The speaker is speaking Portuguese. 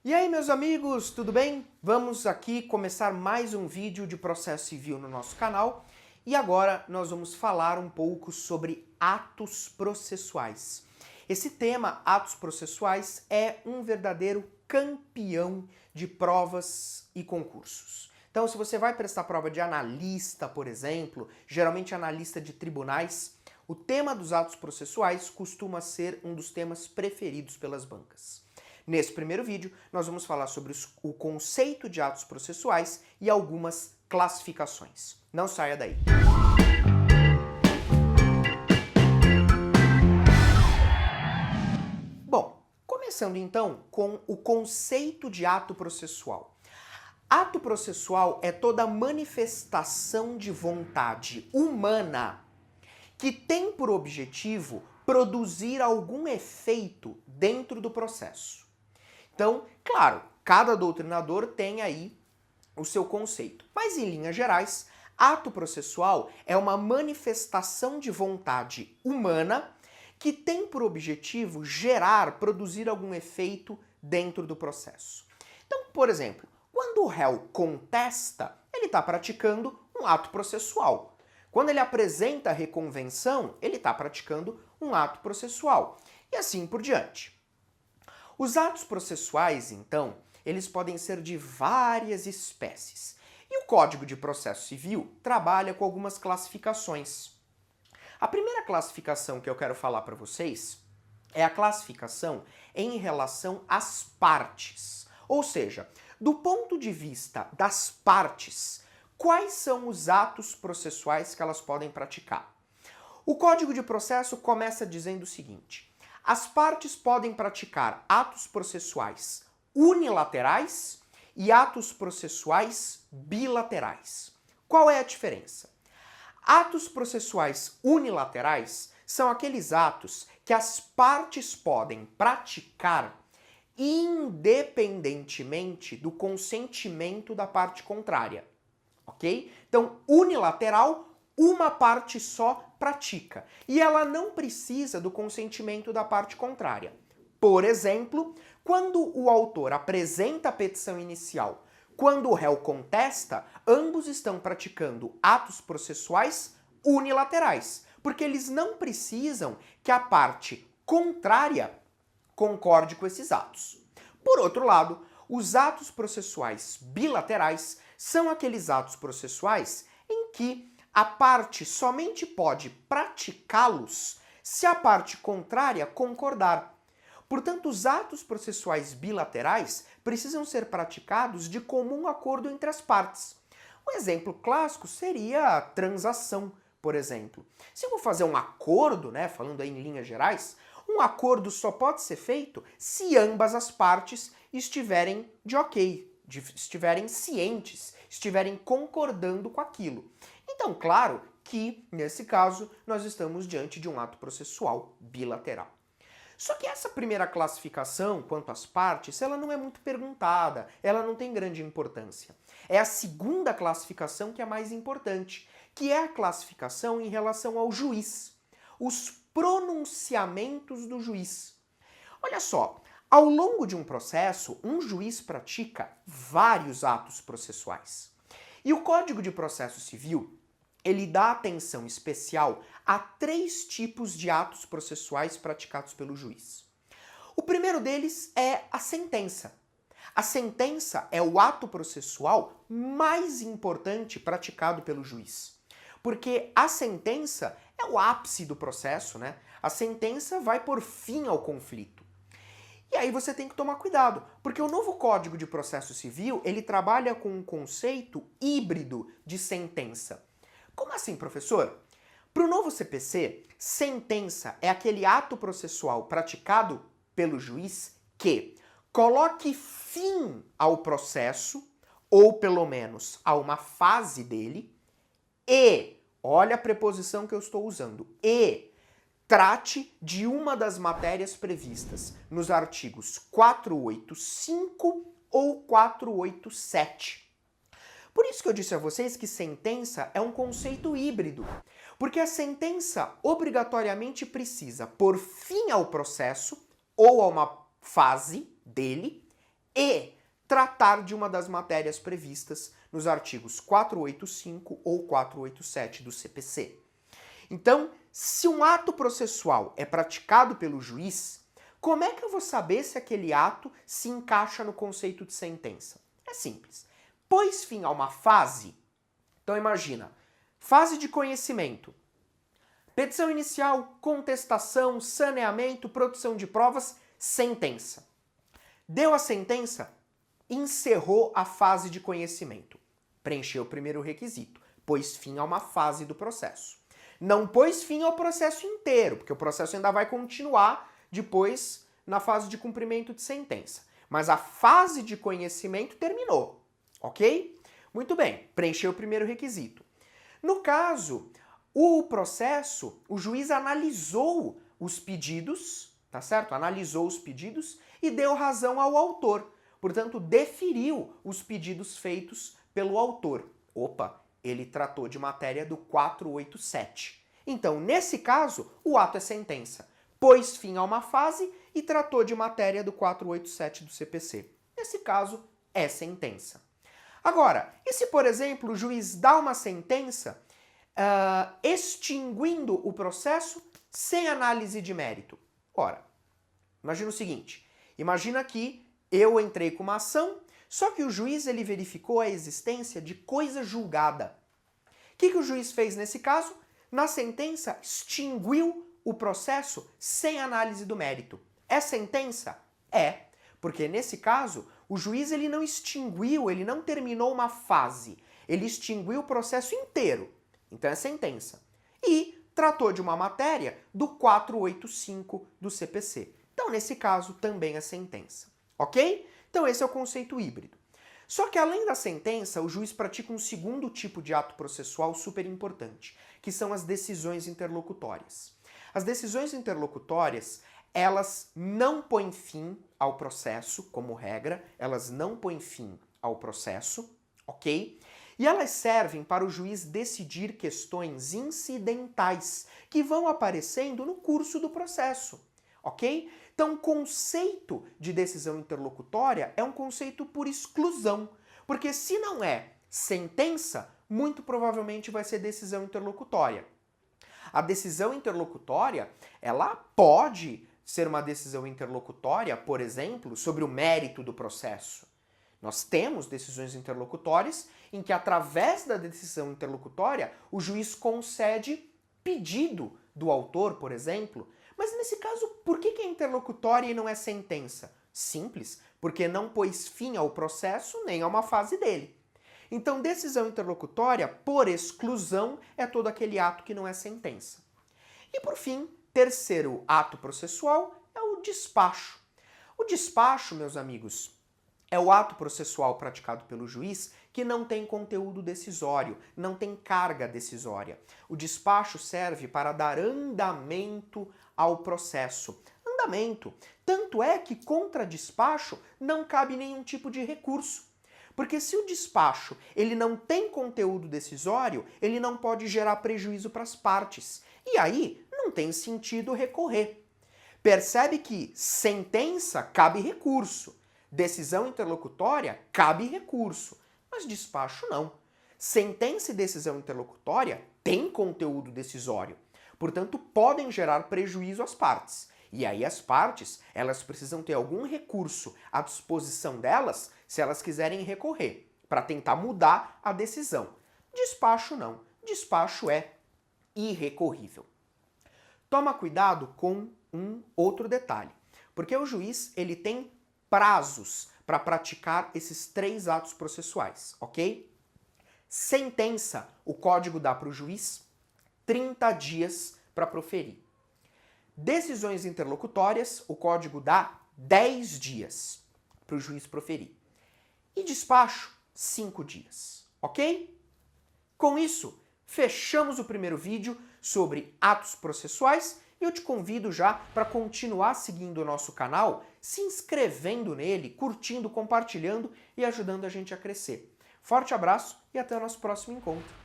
E aí, meus amigos, tudo bem? Vamos aqui começar mais um vídeo de processo civil no nosso canal e agora nós vamos falar um pouco sobre atos processuais. Esse tema, atos processuais, é um verdadeiro campeão de provas e concursos. Então, se você vai prestar prova de analista, por exemplo, geralmente analista de tribunais, o tema dos atos processuais costuma ser um dos temas preferidos pelas bancas. Nesse primeiro vídeo, nós vamos falar sobre o conceito de atos processuais e algumas classificações. Não saia daí! Bom, começando então com o conceito de ato processual. Ato processual é toda manifestação de vontade humana que tem por objetivo produzir algum efeito dentro do processo. Então, claro, cada doutrinador tem aí o seu conceito, mas em linhas gerais, ato processual é uma manifestação de vontade humana que tem por objetivo gerar, produzir algum efeito dentro do processo. Então, por exemplo, quando o réu contesta, ele está praticando um ato processual. Quando ele apresenta a reconvenção, ele está praticando um ato processual. E assim por diante. Os atos processuais, então, eles podem ser de várias espécies. E o Código de Processo Civil trabalha com algumas classificações. A primeira classificação que eu quero falar para vocês é a classificação em relação às partes. Ou seja, do ponto de vista das partes, quais são os atos processuais que elas podem praticar? O Código de Processo começa dizendo o seguinte: as partes podem praticar atos processuais unilaterais e atos processuais bilaterais. Qual é a diferença? Atos processuais unilaterais são aqueles atos que as partes podem praticar independentemente do consentimento da parte contrária, ok? Então, unilateral, uma parte só pratica e ela não precisa do consentimento da parte contrária. Por exemplo, quando o autor apresenta a petição inicial, quando o réu contesta, ambos estão praticando atos processuais unilaterais, porque eles não precisam que a parte contrária concorde com esses atos. Por outro lado, os atos processuais bilaterais são aqueles atos processuais em que a parte somente pode praticá-los se a parte contrária concordar. Portanto, os atos processuais bilaterais precisam ser praticados de comum acordo entre as partes. Um exemplo clássico seria a transação, por exemplo. Se eu vou fazer um acordo, falando aí em linhas gerais, um acordo só pode ser feito se ambas as partes estiverem de ok, estiverem cientes, estiverem concordando com aquilo. Então, claro que, nesse caso, nós estamos diante de um ato processual bilateral. Só que essa primeira classificação, quanto às partes, ela não é muito perguntada, ela não tem grande importância. É a segunda classificação que é mais importante, que é a classificação em relação ao juiz, os pronunciamentos do juiz. Olha só, ao longo de um processo, um juiz pratica vários atos processuais. E o Código de Processo Civil, ele dá atenção especial a 3 tipos de atos processuais praticados pelo juiz. O primeiro deles é a sentença. A sentença é o ato processual mais importante praticado pelo juiz. Porque a sentença é o ápice do processo, A sentença vai pôr fim ao conflito. E aí você tem que tomar cuidado, porque o novo Código de Processo Civil, ele trabalha com um conceito híbrido de sentença. Como assim, professor? Para o novo CPC, sentença é aquele ato processual praticado pelo juiz que coloque fim ao processo, ou pelo menos a uma fase dele, e, olha a preposição que eu estou usando, e trate de uma das matérias previstas nos artigos 485 ou 487. Por isso que eu disse a vocês que sentença é um conceito híbrido, porque a sentença obrigatoriamente precisa pôr fim ao processo ou a uma fase dele e tratar de uma das matérias previstas nos artigos 485 ou 487 do CPC. Então, se um ato processual é praticado pelo juiz, como é que eu vou saber se aquele ato se encaixa no conceito de sentença? É simples. Pôs fim a uma fase. Então imagina, fase de conhecimento. Petição inicial, contestação, saneamento, produção de provas, sentença. Deu a sentença, encerrou a fase de conhecimento. Preencheu o primeiro requisito, pôs fim a uma fase do processo. Não pôs fim ao processo inteiro, porque o processo ainda vai continuar depois na fase de cumprimento de sentença. Mas a fase de conhecimento terminou, ok? Muito bem, preencheu o primeiro requisito. No caso, o processo, o juiz analisou os pedidos, tá certo? Analisou os pedidos e deu razão ao autor. Portanto, deferiu os pedidos feitos pelo autor. Opa, ele tratou de matéria do 487. Então, nesse caso, o ato é sentença. Pôs fim a uma fase e tratou de matéria do 487 do CPC. Nesse caso, é sentença. Agora, e se, por exemplo, o juiz dá uma sentença extinguindo o processo sem análise de mérito? Ora, imagina o seguinte, imagina que eu entrei com uma ação, só que o juiz ele verificou a existência de coisa julgada. O que o juiz fez nesse caso? Na sentença, extinguiu o processo sem análise do mérito. É sentença? É, porque nesse caso, o juiz ele não extinguiu, ele não terminou uma fase, ele extinguiu o processo inteiro. Então é sentença. E tratou de uma matéria do 485 do CPC. Então, nesse caso, também é sentença. Ok? Então, esse é o conceito híbrido. Só que, além da sentença, o juiz pratica um segundo tipo de ato processual super importante, que são as decisões interlocutórias. As decisões interlocutórias, elas não põem fim ao processo, como regra, elas não põem fim ao processo, ok? E elas servem para o juiz decidir questões incidentais que vão aparecendo no curso do processo, ok? Então, o conceito de decisão interlocutória é um conceito por exclusão, porque se não é sentença, muito provavelmente vai ser decisão interlocutória. A decisão interlocutória, ela pode ser uma decisão interlocutória, por exemplo, sobre o mérito do processo. Nós temos decisões interlocutórias em que, através da decisão interlocutória, o juiz concede pedido do autor, por exemplo. Mas nesse caso, por que é interlocutória e não é sentença? Simples, porque não pôs fim ao processo nem a uma fase dele. Então, decisão interlocutória, por exclusão, é todo aquele ato que não é sentença. E por fim, terceiro ato processual é o despacho. O despacho, meus amigos, é o ato processual praticado pelo juiz que não tem conteúdo decisório, não tem carga decisória. O despacho serve para dar andamento ao processo. Andamento. Tanto é que contra despacho não cabe nenhum tipo de recurso. Porque se o despacho ele não tem conteúdo decisório, ele não pode gerar prejuízo para as partes. E aí não tem sentido recorrer. Percebe que sentença cabe recurso. Decisão interlocutória cabe recurso, mas despacho não. Sentença e decisão interlocutória têm conteúdo decisório, portanto podem gerar prejuízo às partes. E aí as partes, elas precisam ter algum recurso à disposição delas se elas quiserem recorrer, para tentar mudar a decisão. Despacho não. Despacho é irrecorrível. Toma cuidado com um outro detalhe, porque o juiz ele tem prazos para praticar esses três atos processuais, ok? Sentença, o código dá para o juiz 30 dias para proferir. Decisões interlocutórias, o código dá 10 dias para o juiz proferir. E despacho, 5 dias, ok? Com isso, fechamos o primeiro vídeo sobre atos processuais e eu te convido já para continuar seguindo o nosso canal, se inscrevendo nele, curtindo, compartilhando e ajudando a gente a crescer. Forte abraço e até o nosso próximo encontro.